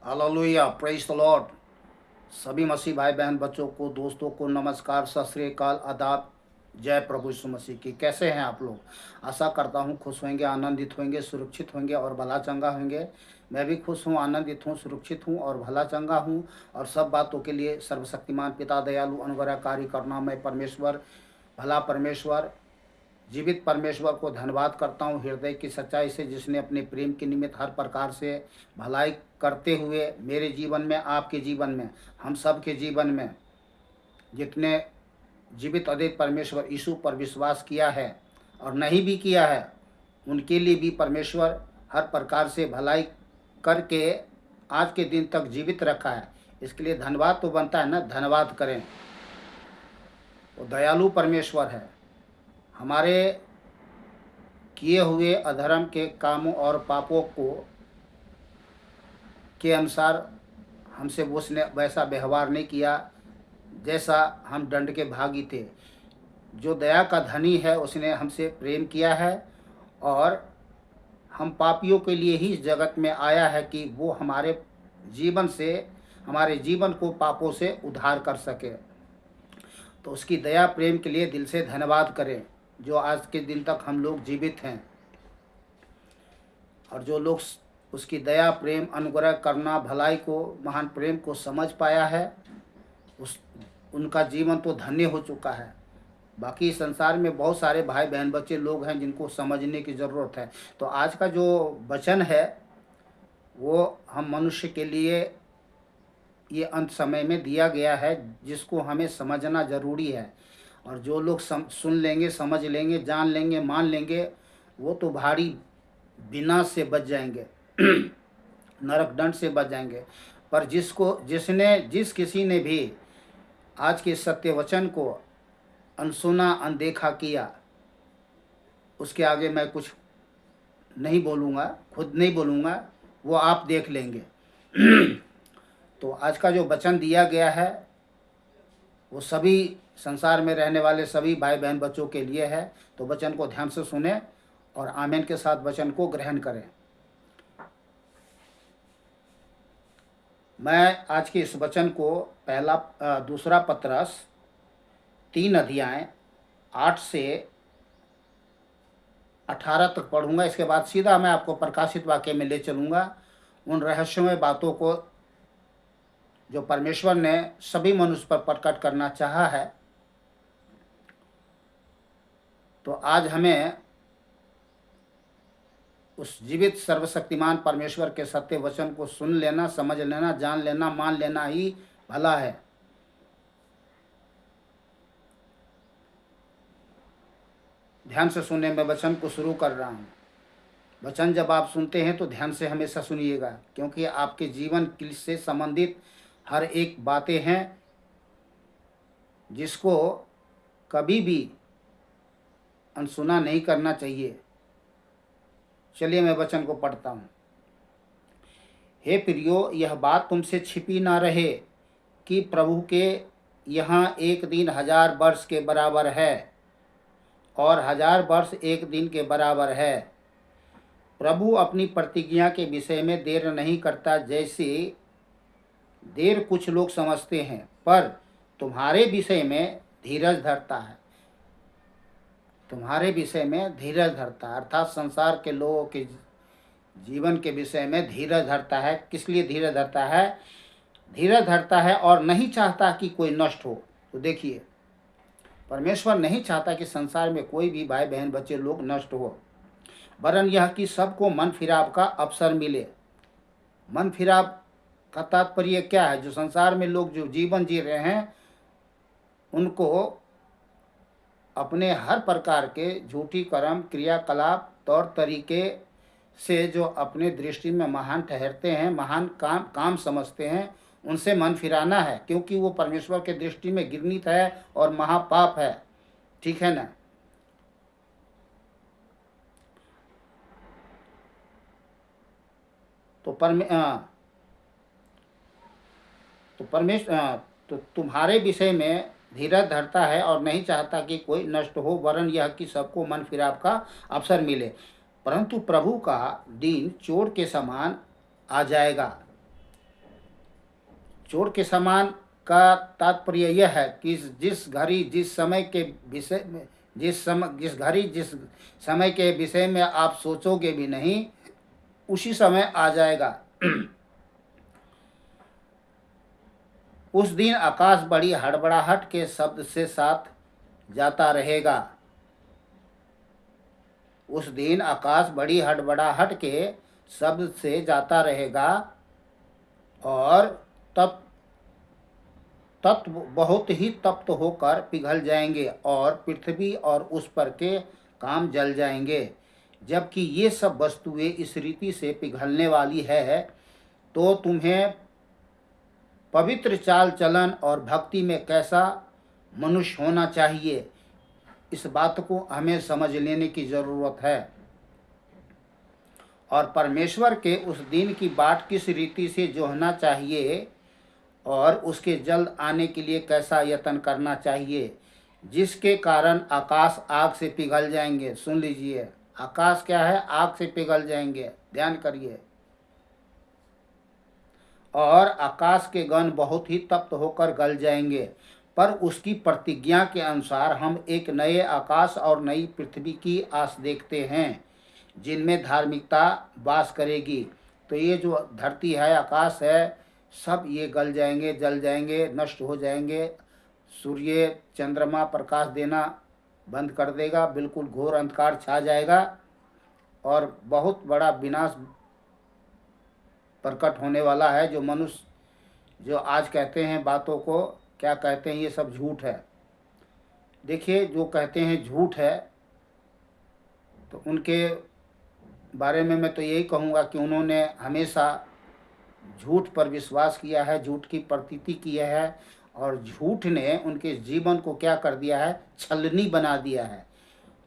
Hallelujah, praise the Lord. सभी मसीह भाई बहन बच्चों को, दोस्तों को नमस्कार, सत श्री अकाल, आदाब। जय प्रभु यीशु मसीह की। कैसे हैं आप लोग? आशा करता हूं खुश होंगे, आनंदित होंगे, सुरक्षित होंगे और भला चंगा होंगे। मैं भी खुश हूं, आनंदित हूं, सुरक्षित हूं और भला चंगा हूं। और सब बातों के लिए सर्वशक्तिमान पिता, दयालु, अनुग्रहकारी, करुणामय परमेश्वर, भला परमेश्वर, जीवित परमेश्वर को धन्यवाद करता हूँ हृदय की सच्चाई से, जिसने अपने प्रेम के निमित्त हर प्रकार से भलाई करते हुए मेरे जीवन में, आपके जीवन में, हम सब के जीवन में, जितने जीवित अद्वैत परमेश्वर यीशु पर विश्वास किया है और नहीं भी किया है, उनके लिए भी परमेश्वर हर प्रकार से भलाई करके आज के दिन तक जीवित रखा है। इसके लिए धन्यवाद तो बनता है ना, धन्यवाद करें। वो दयालु परमेश्वर है। हमारे किए हुए अधर्म के कामों और पापों को के अनुसार हमसे उसने वैसा व्यवहार नहीं किया जैसा हम दंड के भागी थे। जो दया का धनी है, उसने हमसे प्रेम किया है और हम पापियों के लिए ही इस जगत में आया है कि वो हमारे जीवन को पापों से उद्धार कर सके। तो उसकी दया प्रेम के लिए दिल से धन्यवाद करें, जो आज के दिन तक हम लोग जीवित हैं। और जो लोग उसकी दया प्रेम अनुग्रह करना भलाई को, महान प्रेम को समझ पाया है, उनका जीवन तो धन्य हो चुका है। बाकी संसार में बहुत सारे भाई बहन बच्चे लोग हैं जिनको समझने की ज़रूरत है। तो आज का जो वचन है वो हम मनुष्य के लिए ये अंत समय में दिया गया है, जिसको हमें समझना ज़रूरी है। और जो लोग सुन लेंगे, समझ लेंगे, जान लेंगे, मान लेंगे, वो तो भारी विनाश से बच जाएंगे नरक दंड से बच जाएंगे। पर जिस किसी ने भी आज के सत्य वचन को अनसुना, अनदेखा किया, उसके आगे मैं कुछ नहीं बोलूँगा, खुद नहीं बोलूँगा, वो आप देख लेंगे तो आज का जो वचन दिया गया है वो सभी संसार में रहने वाले सभी भाई बहन बच्चों के लिए है। तो वचन को ध्यान से सुने और आमीन के साथ वचन को ग्रहण करें। मैं आज के इस वचन को दूसरा पत्रस 3 अध्याय 8 से 18 तक पढ़ूंगा। इसके बाद सीधा मैं आपको प्रकाशित वाक्य में ले चलूँगा, उन रहस्यमय बातों को जो परमेश्वर ने सभी मनुष्य पर प्रकट करना चाहा है। तो आज हमें उस जीवित सर्वशक्तिमान परमेश्वर के सत्य वचन को सुन लेना, समझ लेना, जान लेना, मान लेना ही भला है। ध्यान से सुनने में वचन को शुरू कर रहा हूँ। वचन जब आप सुनते हैं तो ध्यान से हमेशा सुनिएगा, क्योंकि आपके जीवन से संबंधित हर एक बातें हैं जिसको कभी भी अनसुना नहीं करना चाहिए। चलिए मैं वचन को पढ़ता हूँ। हे प्रियो, यह बात तुमसे छिपी ना रहे कि प्रभु के यहाँ एक दिन 1000 वर्ष के बराबर है और 1000 वर्ष एक दिन के बराबर है। प्रभु अपनी प्रतिज्ञा के विषय में देर नहीं करता, जैसे देर कुछ लोग समझते हैं, पर तुम्हारे विषय में धीरज धरता है। तुम्हारे विषय में धीरज धरता है, अर्थात संसार के लोगों के जीवन के विषय में धीरज धरता है। किस लिए धीरज धरता है? धीरज धरता है और नहीं चाहता कि कोई नष्ट हो। तो देखिए, परमेश्वर नहीं चाहता कि संसार में कोई भी भाई बहन बच्चे लोग नष्ट हो, वरन यह कि सबको मन फिराव का अवसर मिले। मन फिराव का तात्पर्य क्या है? जो संसार में लोग जो जीवन जी रहे हैं, उनको अपने हर प्रकार के झूठी कर्म, क्रियाकलाप, तौर तरीके से जो अपने दृष्टि में महान ठहरते हैं, महान काम समझते हैं, उनसे मन फिराना है, क्योंकि वो परमेश्वर के दृष्टि में घृणित है और महापाप है। ठीक है ना? तो तुम्हारे विषय में धीरज धरता है और नहीं चाहता कि कोई नष्ट हो, वरन यह कि सबको मन फिराव का अवसर मिले। परंतु प्रभु का दिन चोर के समान आ जाएगा। चोर के समान का तात्पर्य यह है कि जिस घड़ी जिस समय के विषय में जिस समय के विषय में आप सोचोगे भी नहीं, उसी समय आ जाएगा। उस दिन आकाश बड़ी हड़बड़ाहट के शब्द से साथ जाता रहेगा। उस दिन आकाश बड़ी हड़बड़ाहट के शब्द से जाता रहेगा और तब तत्व बहुत ही तप्त होकर पिघल जाएंगे और पृथ्वी और उस पर के काम जल जाएंगे। जबकि ये सब वस्तुएं इस रीति से पिघलने वाली है, तो तुम्हें पवित्र चाल चलन और भक्ति में कैसा मनुष्य होना चाहिए, इस बात को हमें समझ लेने की ज़रूरत है। और परमेश्वर के उस दिन की बाट किस रीति से जोहना चाहिए और उसके जल्द आने के लिए कैसा यत्न करना चाहिए, जिसके कारण आकाश आग से पिघल जाएंगे। सुन लीजिए, आकाश क्या है? आग से पिघल जाएंगे, ध्यान करिए। और आकाश के गण बहुत ही तप्त होकर गल जाएंगे, पर उसकी प्रतिज्ञा के अनुसार हम एक नए आकाश और नई पृथ्वी की आस देखते हैं, जिनमें धार्मिकता वास करेगी। तो ये जो धरती है, आकाश है, सब ये गल जाएंगे, जल जाएंगे, नष्ट हो जाएंगे। सूर्य चंद्रमा प्रकाश देना बंद कर देगा, बिल्कुल घोर अंधकार छा जाएगा और बहुत बड़ा विनाश प्रकट होने वाला है। जो मनुष्य जो आज कहते हैं बातों को, क्या कहते हैं, ये सब झूठ है। देखिए, जो कहते हैं झूठ है, तो उनके बारे में मैं तो यही कहूँगा कि उन्होंने हमेशा झूठ पर विश्वास किया है, झूठ की प्रतीति की है, और झूठ ने उनके जीवन को क्या कर दिया है? छलनी बना दिया है।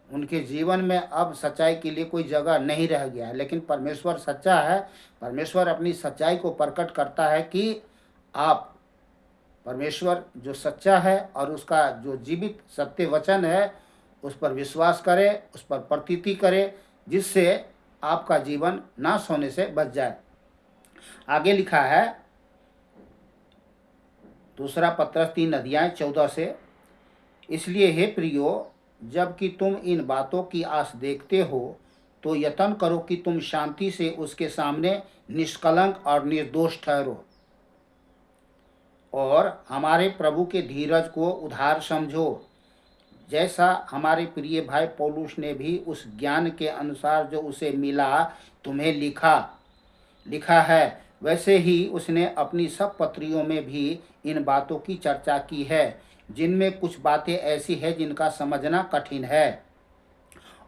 उनके जीवन में अब सच्चाई के लिए कोई जगह नहीं रह गया है। लेकिन परमेश्वर सच्चा है। परमेश्वर अपनी सच्चाई को प्रकट करता है कि आप, परमेश्वर जो सच्चा है और उसका जो जीवित सत्य वचन है, उस पर विश्वास करें, उस पर प्रतीति करें, जिससे आपका जीवन नाश होने से बच जाए। आगे लिखा है दूसरा पत्रस 3:14 से, इसलिए हे प्रियो, जबकि तुम इन बातों की आस देखते हो, तो यत्न करो कि तुम शांति से उसके सामने निष्कलंक और निर्दोष ठहरो और हमारे प्रभु के धीरज को उधार समझो, जैसा हमारे प्रिय भाई पौलुस ने भी उस ज्ञान के अनुसार जो उसे मिला तुम्हें लिखा है, वैसे ही उसने अपनी सब पत्रियों में भी इन बातों की चर्चा की है, जिनमें कुछ बातें ऐसी हैं जिनका समझना कठिन है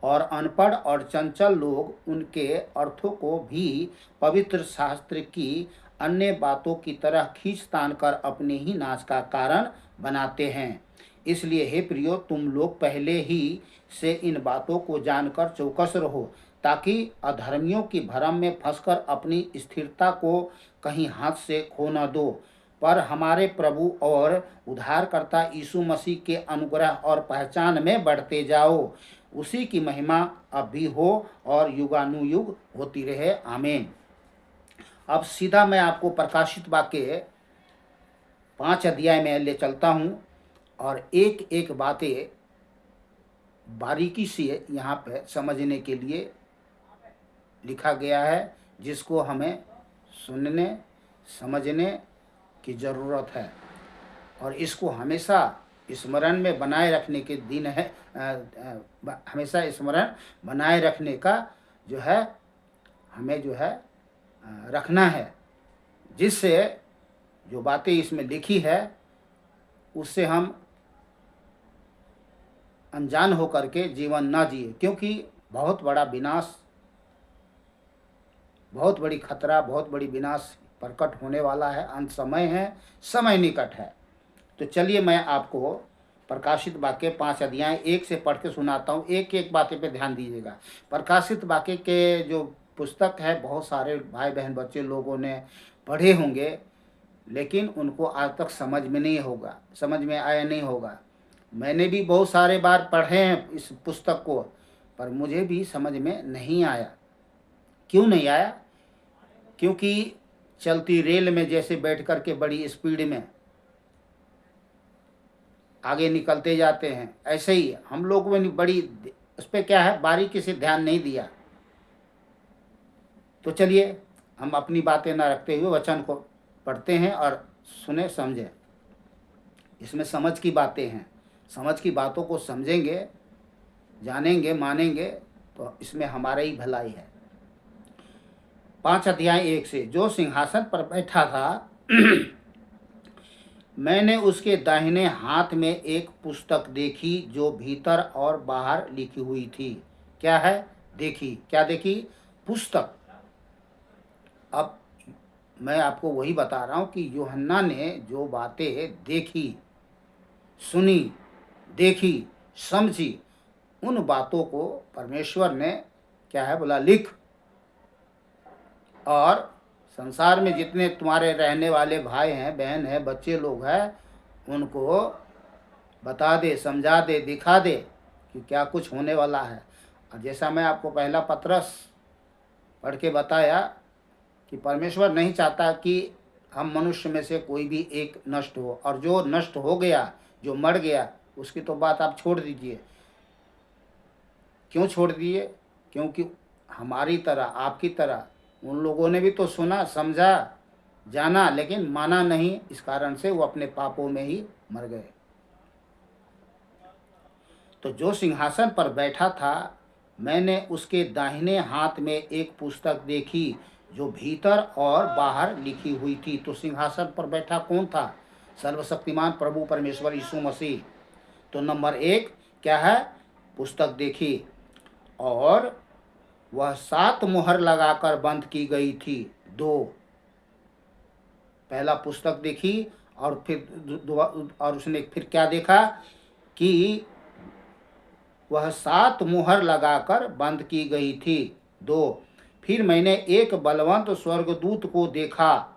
और अनपढ़ और चंचल लोग उनके अर्थों को भी पवित्र शास्त्र की अन्य बातों की तरह खींच तान कर अपने ही नाश का कारण बनाते हैं। इसलिए हे प्रियो, तुम लोग पहले ही से इन बातों को जानकर चौकस रहो, ताकि अधर्मियों की भरम में फंसकर अपनी स्थिरता को कहीं हाथ से खो न दो, पर हमारे प्रभु और उद्धारकर्ता यीशु मसीह के अनुग्रह और पहचान में बढ़ते जाओ। उसी की महिमा अब भी हो और युगानुयुग होती रहे। आमीन। अब सीधा मैं आपको प्रकाशित वाक्य 5 अध्याय में ले चलता हूँ और एक एक बातें बारीकी से यहाँ पे समझने के लिए लिखा गया है, जिसको हमें सुनने समझने की ज़रूरत है और इसको हमेशा स्मरण में बनाए रखने के दिन है। हमेशा स्मरण बनाए रखने का जो है हमें जो है रखना है, जिससे जो बातें इसमें लिखी है उससे हम अनजान होकर के जीवन ना जिए, क्योंकि बहुत बड़ा विनाश, बहुत बड़ी खतरा, बहुत बड़ी विनाश प्रकट होने वाला है। अंत समय है, समय निकट है। तो चलिए मैं आपको प्रकाशित वाक्य 5 अध्याय 1 से पढ़ के सुनाता हूँ। एक एक बातें पे ध्यान दीजिएगा। प्रकाशित वाक्य के जो पुस्तक है, बहुत सारे भाई बहन बच्चे लोगों ने पढ़े होंगे, लेकिन उनको आज तक समझ में आया नहीं होगा। मैंने भी बहुत सारे बार पढ़े हैं इस पुस्तक को, पर मुझे भी समझ में नहीं आया। क्यों नहीं आया? क्योंकि चलती रेल में जैसे बैठ कर के बड़ी स्पीड में आगे निकलते जाते हैं, ऐसे ही हम लोग में बड़ी उस पर क्या है, बारीकी से ध्यान नहीं दिया। तो चलिए हम अपनी बातें ना रखते हुए वचन को पढ़ते हैं और सुने समझें। इसमें समझ की बातें हैं, समझ की बातों को समझेंगे, जानेंगे, मानेंगे तो इसमें हमारा ही भलाई है। 5 अध्याय 1 से। जो सिंहासन पर बैठा था मैंने उसके दाहिने हाथ में एक पुस्तक देखी जो भीतर और बाहर लिखी हुई थी। क्या है? देखी। क्या देखी? पुस्तक। अब मैं आपको वही बता रहा हूं कि यूहन्ना ने जो बातें देखी, सुनी, देखी, समझी, उन बातों को परमेश्वर ने क्या है बोला, लिख, और संसार में जितने तुम्हारे रहने वाले भाई हैं, बहन हैं, बच्चे लोग हैं, उनको बता दे, समझा दे, दिखा दे कि क्या कुछ होने वाला है। और जैसा मैं आपको पहला पत्रस पढ़ के बताया कि परमेश्वर नहीं चाहता कि हम मनुष्य में से कोई भी एक नष्ट हो, और जो नष्ट हो गया, जो मर गया, उसकी तो बात आप छोड़ दीजिए। क्यों छोड़ दिए? क्योंकि हमारी तरह, आपकी तरह उन लोगों ने भी तो सुना, समझा, जाना, लेकिन माना नहीं। इस कारण से वो अपने पापों में ही मर गए। तो जो सिंहासन पर बैठा था मैंने उसके दाहिने हाथ में एक पुस्तक देखी जो भीतर और बाहर लिखी हुई थी। तो सिंहासन पर बैठा कौन था? सर्वशक्तिमान प्रभु परमेश्वर यीशु मसीह। तो नंबर 1 क्या है? पुस्तक देखी, और वह 7 मुहर लगाकर बंद की गई थी। 2, पहला पुस्तक देखी और फिर और उसने फिर क्या देखा कि वह 7 मुहर लगाकर बंद की गई थी। 2, फिर मैंने एक बलवंत स्वर्गदूत को देखा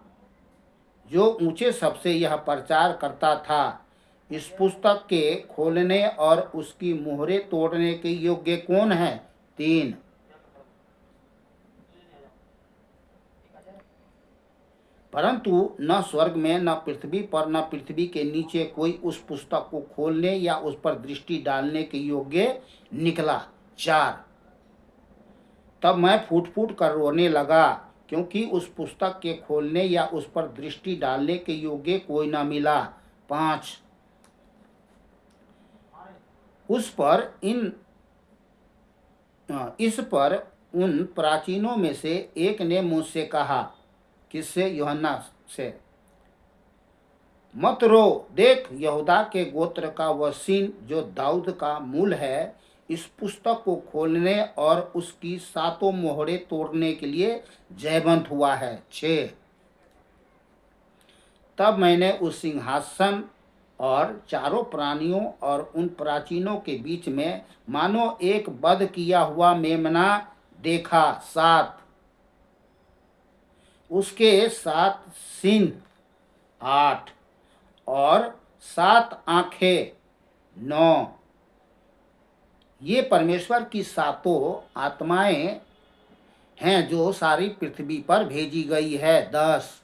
जो ऊंचे सबसे यह प्रचार करता था, इस पुस्तक के खोलने और उसकी मुहरें तोड़ने के योग्य कौन है? 3, परंतु न स्वर्ग में, न पृथ्वी पर, न पृथ्वी के नीचे कोई उस पुस्तक को खोलने या उस पर दृष्टि डालने के योग्य निकला। 4, तब मैं फूट फूट कर रोने लगा, क्योंकि उस पुस्तक के खोलने या उस पर दृष्टि डालने के योग्य कोई न मिला। 5, इस पर उन प्राचीनों में से एक ने मुझसे कहा, किससे? यूहन्ना से, मत रो, देख यहूदा के गोत्र का वह सीन जो दाऊद का मूल है, इस पुस्तक को खोलने और उसकी 7 मोहरें तोड़ने के लिए जयवंत हुआ है। 6, तब मैंने उस सिंहासन और चारों प्राणियों और उन प्राचीनों के बीच में मानो एक वध किया हुआ मेमना देखा। 7, उसके 7 सींग, 8, और 7 आंखें, 9। ये परमेश्वर की 7 आत्माएं हैं जो सारी पृथ्वी पर भेजी गई है। 10,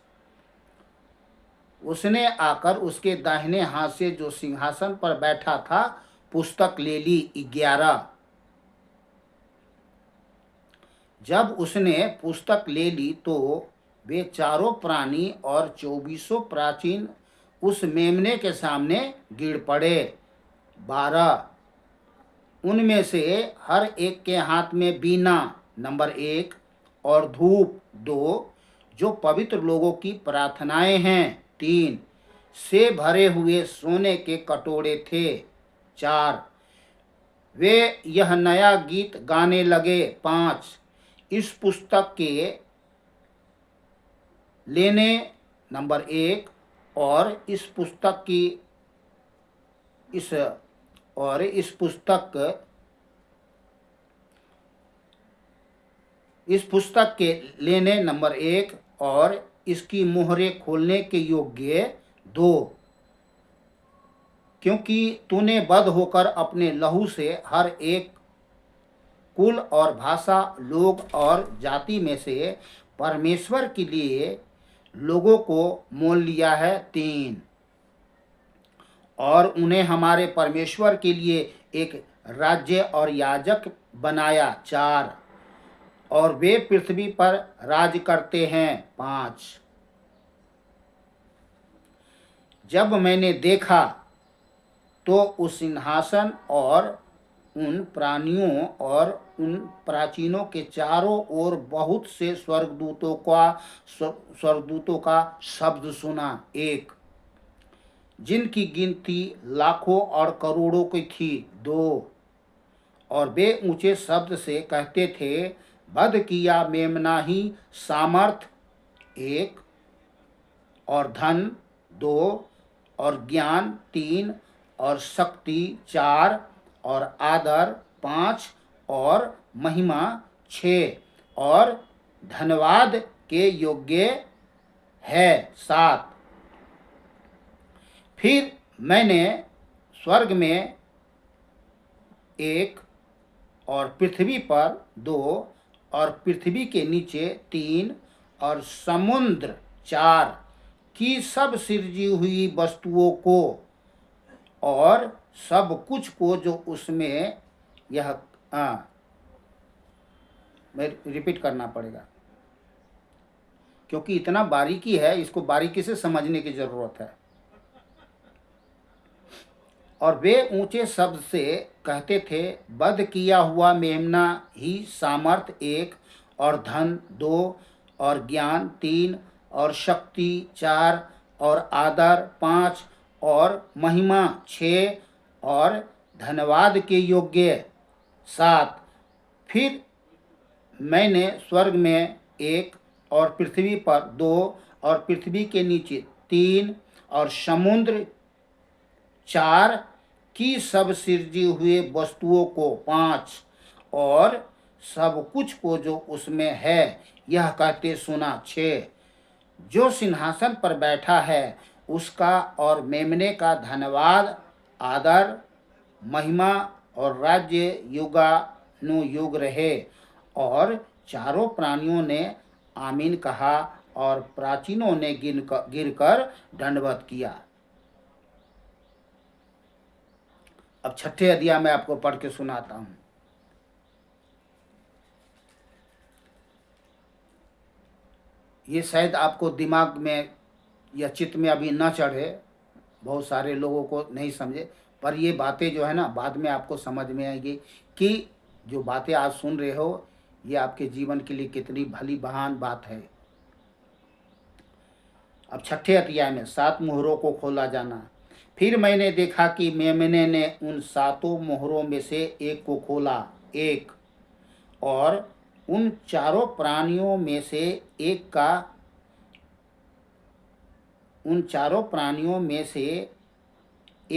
उसने आकर उसके दाहिने हाथ से जो सिंहासन पर बैठा था पुस्तक ले ली। 11, जब उसने पुस्तक ले ली तो वे चारों प्राणी और 24 प्राचीन उस मेमने के सामने गिर पड़े। 12, उनमें से हर एक के हाथ में बीना, नंबर 1, और धूप, 2, जो पवित्र लोगों की प्रार्थनाएं हैं, 3, से भरे हुए सोने के कटोरे थे। 4, वे यह नया गीत गाने लगे। 5, इस पुस्तक के लेने, नंबर 1, और इस पुस्तक के लेने, नंबर 1, और इसकी मोहरें खोलने के योग्य 2, क्योंकि तूने बद्ध होकर अपने लहू से हर एक कुल और भाषा, लोग और जाति में से परमेश्वर के लिए लोगों को मोल लिया है 3, और उन्हें हमारे परमेश्वर के लिए एक राज्य और याजक बनाया 4, और वे पृथ्वी पर राज करते हैं 5। जब मैंने देखा तो उस सिंहासन और उन प्राणियों और उन प्राचीनों के चारों ओर बहुत से स्वर्गदूतों का शब्द सुना, 1, जिनकी गिनती लाखों और करोड़ों की थी, 2, और वे ऊंचे शब्द से कहते थे, वध किया मेमना ही सामर्थ 1, और धन 2, और ज्ञान 3, और शक्ति 4, और आदर 5, और महिमा 6, और धन्यवाद के योग्य है 7। फिर मैंने स्वर्ग में 1, और पृथ्वी पर 2, और पृथ्वी के नीचे 3, और समुद्र 4 की सब सृजी हुई वस्तुओं को और सब कुछ को जो उसमें, यह मैं रिपीट करना पड़ेगा क्योंकि इतना बारीकी है, इसको बारीकी से समझने की जरूरत है। और वे ऊंचे शब्द से कहते थे, वध किया हुआ मेमना ही सामर्थ 1, और धन 2, और ज्ञान 3, और शक्ति 4, और आदर 5, और महिमा 6, और धन्यवाद के योग्य 7। फिर मैंने स्वर्ग में 1, और पृथ्वी पर 2, और पृथ्वी के नीचे 3, और समुद्र 4 की सब सृजी हुए वस्तुओं को 5, और सब कुछ को जो उसमें है यह कहते सुना 6, जो सिंहासन पर बैठा है उसका और मेमने का धन्यवाद, आदर, महिमा और राज्य युगानुयुग रहे। और चारों प्राणियों ने आमीन कहा, और प्राचीनों ने गिरकर दंडवत किया। अब 6ठे अध्याय में आपको पढ़ के सुनाता हूं। ये शायद आपको दिमाग में या चित्त में अभी न चढ़े, बहुत सारे लोगों को नहीं समझे, पर ये बातें जो है ना बाद में आपको समझ में आएगी कि जो बातें आज सुन रहे हो ये आपके जीवन के लिए कितनी भली महान बात है। अब 6ठे अध्याय में 7 मोहरों को खोला जाना। फिर मैंने देखा कि मेमने ने उन 7 मोहरों में से एक को खोला, 1, और उन चारों प्राणियों में से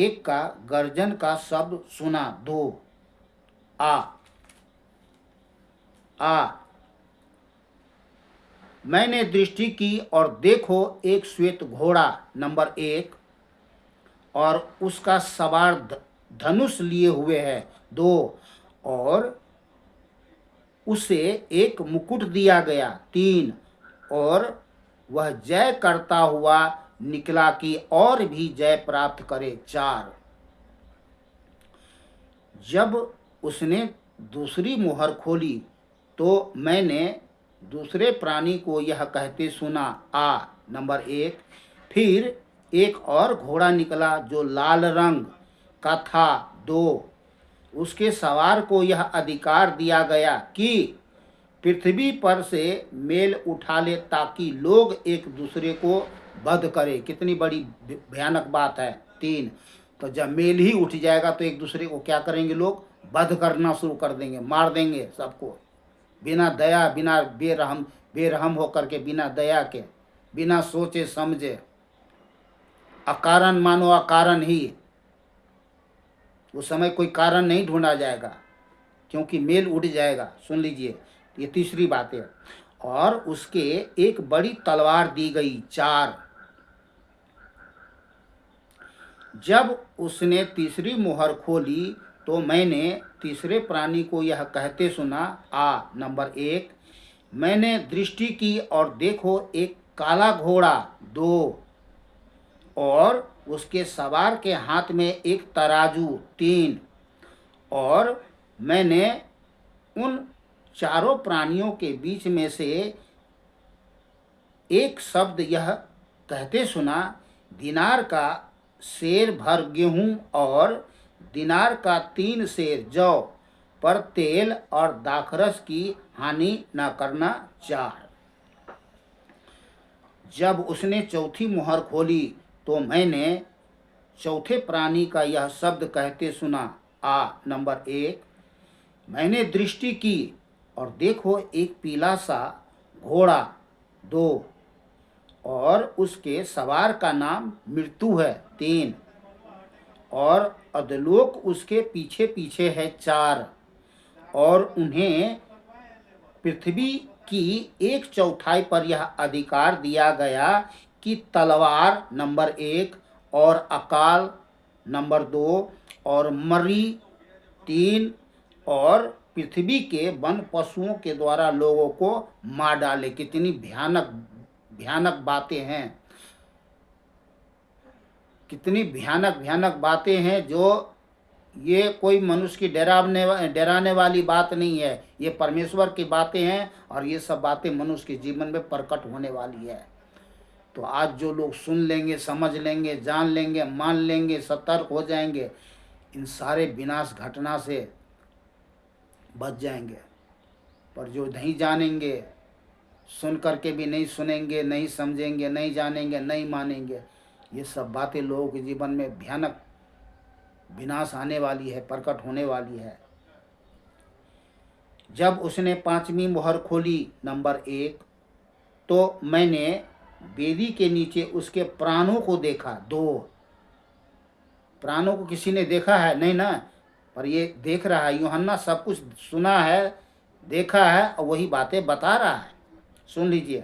एक का गर्जन का शब्द सुना, 2, आ। मैंने दृष्टि की और देखो एक श्वेत घोड़ा, नंबर 1, और उसका सवार धनुष लिए हुए है, 2, और उसे एक मुकुट दिया गया, 3, और वह जय करता हुआ निकला कि और भी जय प्राप्त करे, 4। जब उसने दूसरी मोहर खोली तो मैंने दूसरे प्राणी को यह कहते सुना, नंबर 1, फिर एक और घोड़ा निकला जो लाल रंग का था, 2, उसके सवार को यह अधिकार दिया गया कि पृथ्वी पर से मेल उठा ले ताकि लोग एक दूसरे को वध करे। कितनी बड़ी भयानक बात है। 3, तो जब मेल ही उठ जाएगा तो एक दूसरे को क्या करेंगे, लोग वध करना शुरू कर देंगे, मार देंगे सबको, बिना दया, बिना बेरहम होकर के, बिना दया के, बिना सोचे समझे, अकारण मानो अकारण ही। उस समय कोई कारण नहीं ढूंढा जाएगा क्योंकि मेल उठ जाएगा। सुन लीजिए, ये तीसरी बात है। और उसके एक बड़ी तलवार दी गई, 4। जब उसने तीसरी मोहर खोली तो मैंने तीसरे प्राणी को यह कहते सुना, नंबर 1, मैंने दृष्टि की और देखो एक काला घोड़ा 2 और उसके सवार के हाथ में एक तराजू 3। और मैंने उन चारों प्राणियों के बीच में से एक शब्द यह कहते सुना, दिनार का सेर भर गेहूं और दिनार का 3 सेर जौ पर तेल और दाखरस की हानि न करना 4। जब उसने चौथी मुहर खोली तो मैंने चौथे प्राणी का यह शब्द कहते सुना, नंबर 1। मैंने दृष्टि की और देखो एक पीला सा घोड़ा 2 और उसके सवार का नाम मृत्यु है 3 और अधोलोक उसके पीछे पीछे है 4। और उन्हें पृथ्वी की 1/4 पर यह अधिकार दिया गया कि तलवार नंबर 1 और अकाल नंबर 2 और मरी 3 और पृथ्वी के वन पशुओं के द्वारा लोगों को मार डाले। कितनी भयानक भयानक बातें हैं, कितनी भयानक भयानक बातें हैं, जो ये कोई मनुष्य की डराने वाली बात नहीं है। ये परमेश्वर की बातें हैं और ये सब बातें मनुष्य के जीवन में प्रकट होने वाली है। तो आज जो लोग सुन लेंगे, समझ लेंगे, जान लेंगे, मान लेंगे, सतर्क हो जाएंगे, इन सारे विनाश घटना से बच जाएंगे। पर जो नहीं जानेंगे, सुन करके भी नहीं सुनेंगे, नहीं समझेंगे, नहीं जानेंगे, नहीं मानेंगे, ये सब बातें लोगों के जीवन में भयानक विनाश आने वाली है, प्रकट होने वाली है। जब उसने 5वीं मुहर खोली नंबर 1 तो मैंने वेदी के नीचे उसके प्राणों को देखा 2। प्राणों को किसी ने देखा है? नहीं ना, पर ये देख रहा है। यूहन्ना सब कुछ सुना है, देखा है और वही बातें बता रहा है। सुन लीजिए।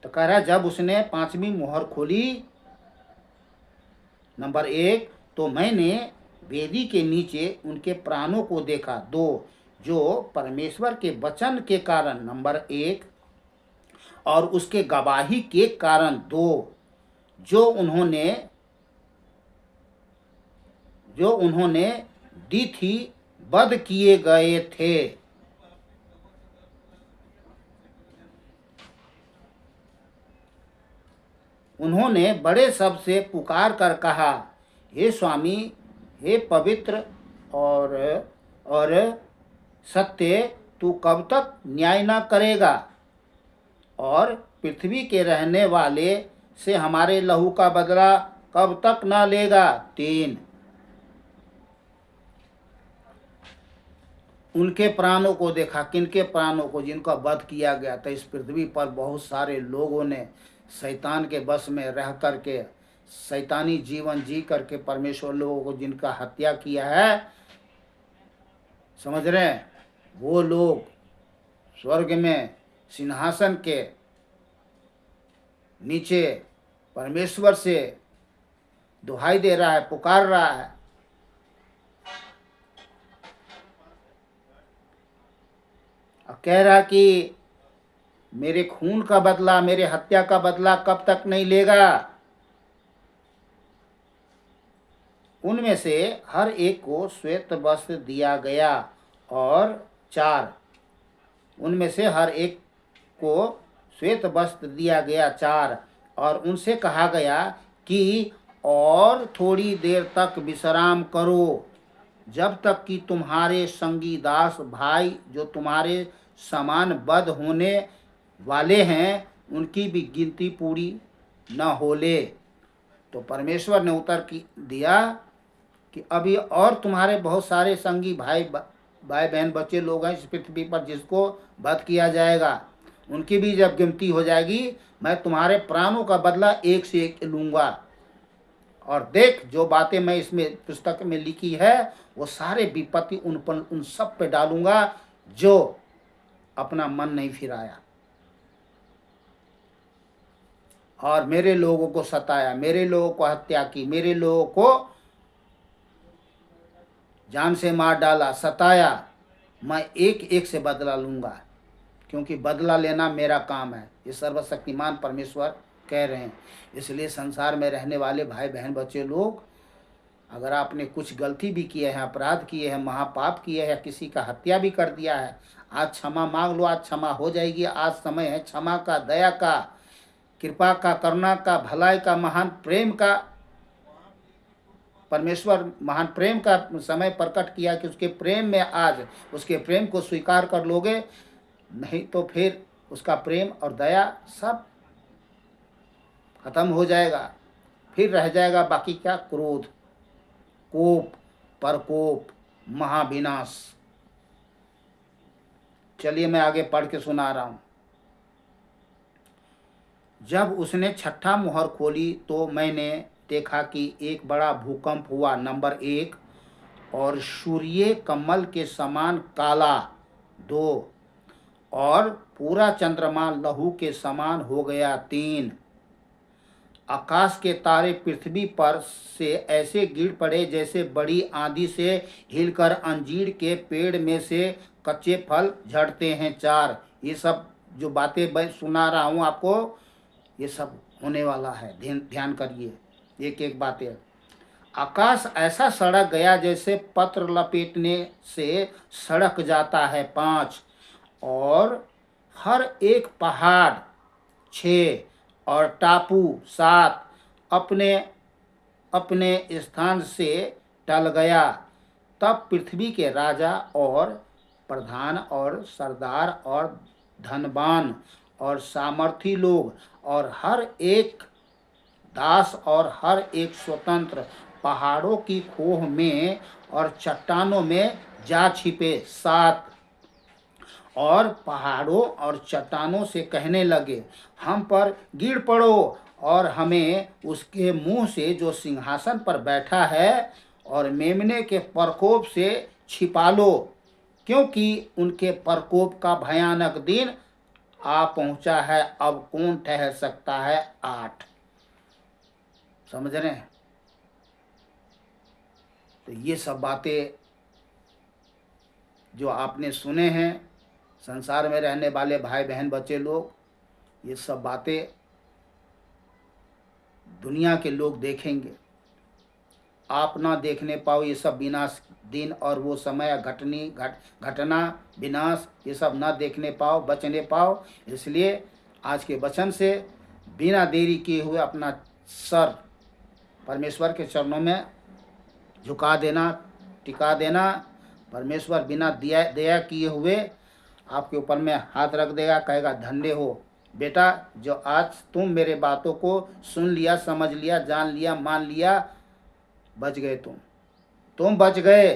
तो कह रहा है जब उसने 5वीं मुहर खोली नंबर 1 तो मैंने वेदी के नीचे उनके प्राणों को देखा 2 जो परमेश्वर के वचन के कारण नंबर 1 और उसके गवाही के कारण 2 जो उन्होंने दी थी वध किए गए थे। उन्होंने बड़े शब्द से पुकार कर कहा, हे स्वामी, हे पवित्र और सत्य, तू कब तक न्याय न करेगा और पृथ्वी के रहने वाले से हमारे लहू का बदला कब तक न लेगा। 3 उनके प्राणों को देखा। किनके प्राणों को? जिनका वध किया गया था। इस पृथ्वी पर बहुत सारे लोगों ने शैतान के बस में रह करके शैतानी जीवन जी करके परमेश्वर लोगों को जिनका हत्या किया है, समझ रहे हैं, वो लोग स्वर्ग में सिंहासन के नीचे परमेश्वर से दुहाई दे रहा है, पुकार रहा है। और कह रहा कि मेरे खून का बदला, मेरे हत्या का बदला कब तक नहीं लेगा। उनमें से हर एक को श्वेत वस्त्र दिया गया। और 4 उनमें से हर एक को श्वेत वस्त्र दिया गया 4 और उनसे कहा गया कि और थोड़ी देर तक विश्राम करो, जब तक कि तुम्हारे संगी दास भाई जो तुम्हारे समान वध होने वाले हैं उनकी भी गिनती पूरी न हो ले। तो परमेश्वर ने उत्तर दिया कि अभी और तुम्हारे बहुत सारे संगी भाई बहन बच्चे लोग हैं इस पृथ्वी पर जिसको वध किया जाएगा, उनकी भी जब गिनती हो जाएगी मैं तुम्हारे प्राणों का बदला एक से एक लूँगा। और देख, जो बातें मैं इसमें पुस्तक में लिखी है वो सारे विपत्ति उन सब पे डालूंगा जो अपना मन नहीं फिराया और मेरे लोगों को सताया, मेरे लोगों को हत्या की, मेरे लोगों को जान से मार डाला, सताया। मैं एक एक से बदला लूंगा। क्योंकि बदला लेना मेरा काम है, ये सर्वशक्तिमान परमेश्वर कह रहे हैं। इसलिए संसार में रहने वाले भाई बहन बच्चे लोग, अगर आपने कुछ गलती भी किए हैं, अपराध किए हैं, महापाप किए हैं, किसी का हत्या भी कर दिया है, आज क्षमा मांग लो, आज क्षमा हो जाएगी। आज समय है क्षमा का, दया का, कृपा का, करुणा का, भलाई का, महान प्रेम का। परमेश्वर महान प्रेम का समय प्रकट किया कि उसके प्रेम में आज उसके प्रेम को स्वीकार कर लोगे, नहीं तो फिर उसका प्रेम और दया सब खत्म हो जाएगा। फिर रह जाएगा बाकी क्या? क्रोध, कोप, प्रकोप, महाविनाश। चलिए मैं आगे पढ़ के सुना रहा हूं। जब उसने छठा मुहर खोली तो मैंने देखा कि एक बड़ा भूकंप हुआ, नंबर 1, और सूर्य कमल के समान काला 2, और पूरा चंद्रमा लहू के समान हो गया 3। आकाश के तारे पृथ्वी पर से ऐसे गिर पड़े जैसे बड़ी आंधी से हिलकर अंजीर के पेड़ में से कच्चे फल झड़ते हैं 4। ये सब जो बातें मैं सुना रहा हूँ आपको, ये सब होने वाला है, ध्यान करिए, एक एक बातें। आकाश ऐसा सड़क गया जैसे पत्र लपेटने से सड़क जाता है 5, और हर एक पहाड़ 6 और टापू 7 अपने अपने स्थान से टल गया। तब पृथ्वी के राजा और प्रधान और सरदार और धनवान और सामर्थी लोग और हर एक दास और हर एक स्वतंत्र पहाड़ों की खोह में और चट्टानों में जा छिपे 7, और पहाड़ों और चट्टानों से कहने लगे, हम पर गिर पड़ो और हमें उसके मुंह से जो सिंहासन पर बैठा है और मेमने के प्रकोप से छिपा लो, क्योंकि उनके प्रकोप का भयानक दिन आ पहुंचा है। अब कौन ठहर सकता है? 8। समझ रहे हैं? तो ये सब बातें जो आपने सुने हैं, संसार में रहने वाले भाई बहन बच्चे लोग, ये सब बातें दुनिया के लोग देखेंगे, आप ना देखने पाओ। ये सब विनाश दिन और वो समय घटना विनाश, ये सब ना देखने पाओ, बचने पाओ। इसलिए आज के वचन से बिना देरी किए हुए अपना सर परमेश्वर के चरणों में झुका देना, टिका देना। परमेश्वर बिना दया किए हुए आपके ऊपर में हाथ रख देगा, कहेगा धन्य हो बेटा जो आज तुम मेरे बातों को सुन लिया, समझ लिया, जान लिया, मान लिया, बच गए। तुम बच गए।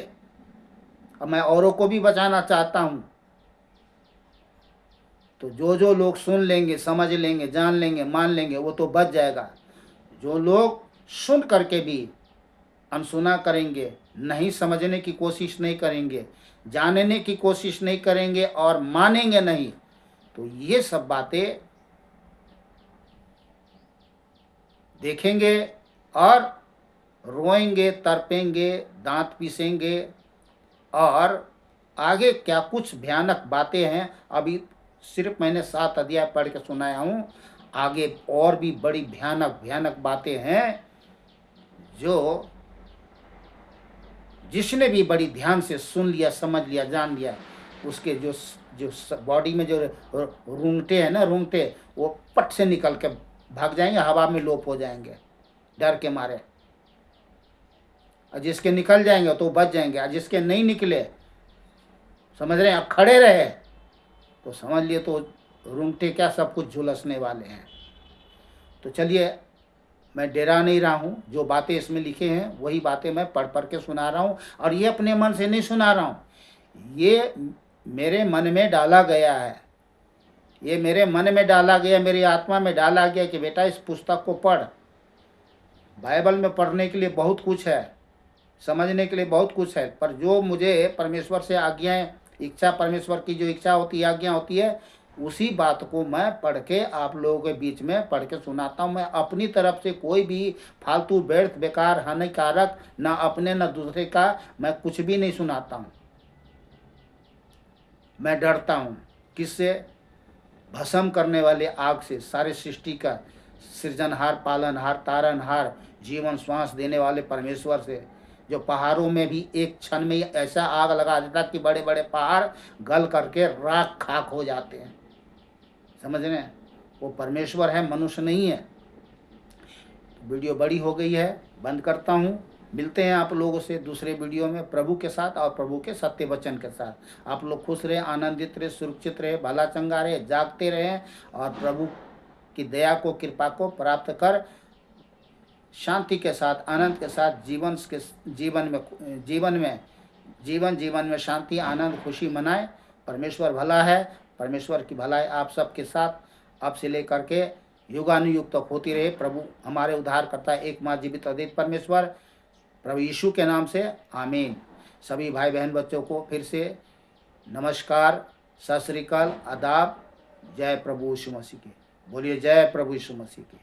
अब मैं औरों को भी बचाना चाहता हूँ। तो जो लोग सुन लेंगे, समझ लेंगे, जान लेंगे, मान लेंगे, वो तो बच जाएगा। जो लोग सुन करके भी अनसुना करेंगे, नहीं समझने की कोशिश नहीं करेंगे, जानने की कोशिश नहीं करेंगे और मानेंगे नहीं, तो ये सब बातें देखेंगे और रोएंगे, तड़पेंगे, दांत पीसेंगे। और आगे क्या कुछ भयानक बातें हैं, अभी सिर्फ मैंने 7 अध्याय पढ़ के सुनाया हूँ। आगे और भी बड़ी भयानक भयानक बातें हैं, जो जिसने भी बड़ी ध्यान से सुन लिया, समझ लिया, जान लिया, उसके जो बॉडी में जो रूंगटे हैं ना, रूंगटे, वो पट से निकल के भाग जाएंगे, हवा में लोप हो जाएंगे डर के मारे। और जिसके निकल जाएंगे तो बच जाएंगे, और जिसके नहीं निकले, समझ रहे हैं, खड़े रहे, तो समझ लिए तो रूंगटे क्या सब कुछ झुलसने वाले हैं। तो चलिए, मैं डरा नहीं रहा हूँ, जो बातें इसमें लिखे हैं वही बातें मैं पढ़ पढ़ के सुना रहा हूँ। और ये अपने मन से नहीं सुना रहा हूँ, ये मेरे मन में डाला गया है, ये मेरे मन में डाला गया, मेरी आत्मा में डाला गया कि बेटा इस पुस्तक को पढ़। बाइबल में पढ़ने के लिए बहुत कुछ है, समझने के लिए बहुत कुछ है, पर जो मुझे परमेश्वर से आज्ञाएं, इच्छा, परमेश्वर की जो इच्छा होती है, आज्ञा होती है, उसी बात को मैं पढ़ के आप लोगों के बीच में पढ़ के सुनाता हूँ। मैं अपनी तरफ से कोई भी फालतू, व्यर्थ, बेकार, हानिकारक, ना अपने ना दूसरे का मैं कुछ भी नहीं सुनाता हूँ। मैं डरता हूँ, किससे? भस्म करने वाले आग से, सारे सृष्टि का सृजनहार, पालनहार, तारनहार, जीवन श्वास देने वाले परमेश्वर से, जो पहाड़ों में भी एक क्षण में ही ऐसा आग लगा देता कि बड़े बड़े पहाड़ गल करके राख खाक हो जाते हैं। समझ रहे हैं? वो परमेश्वर है, मनुष्य नहीं है। वीडियो बड़ी हो गई है, बंद करता हूँ। मिलते हैं आप लोगों से दूसरे वीडियो में प्रभु के साथ और प्रभु के सत्य वचन के साथ। आप लोग खुश रहे, आनंदित रहे, सुरक्षित रहे, भला चंगा रहे, जागते रहें और प्रभु की दया को, कृपा को प्राप्त कर शांति के साथ, आनंद के साथ जीवन में शांति, आनंद, खुशी मनाए। परमेश्वर भला है, परमेश्वर की भलाई आप सबके साथ अब से लेकर के युगानुयुग तक होती रहे। प्रभु हमारे उद्धारकर्ता एकमात्र जीवित अद्वितीय परमेश्वर प्रभु यीशु के नाम से आमीन। सभी भाई बहन बच्चों को फिर से नमस्कार, सत श्री अकाल, आदाब। जय प्रभु यीशु मसीह की। बोलिए जय प्रभु यीशु मसीह की।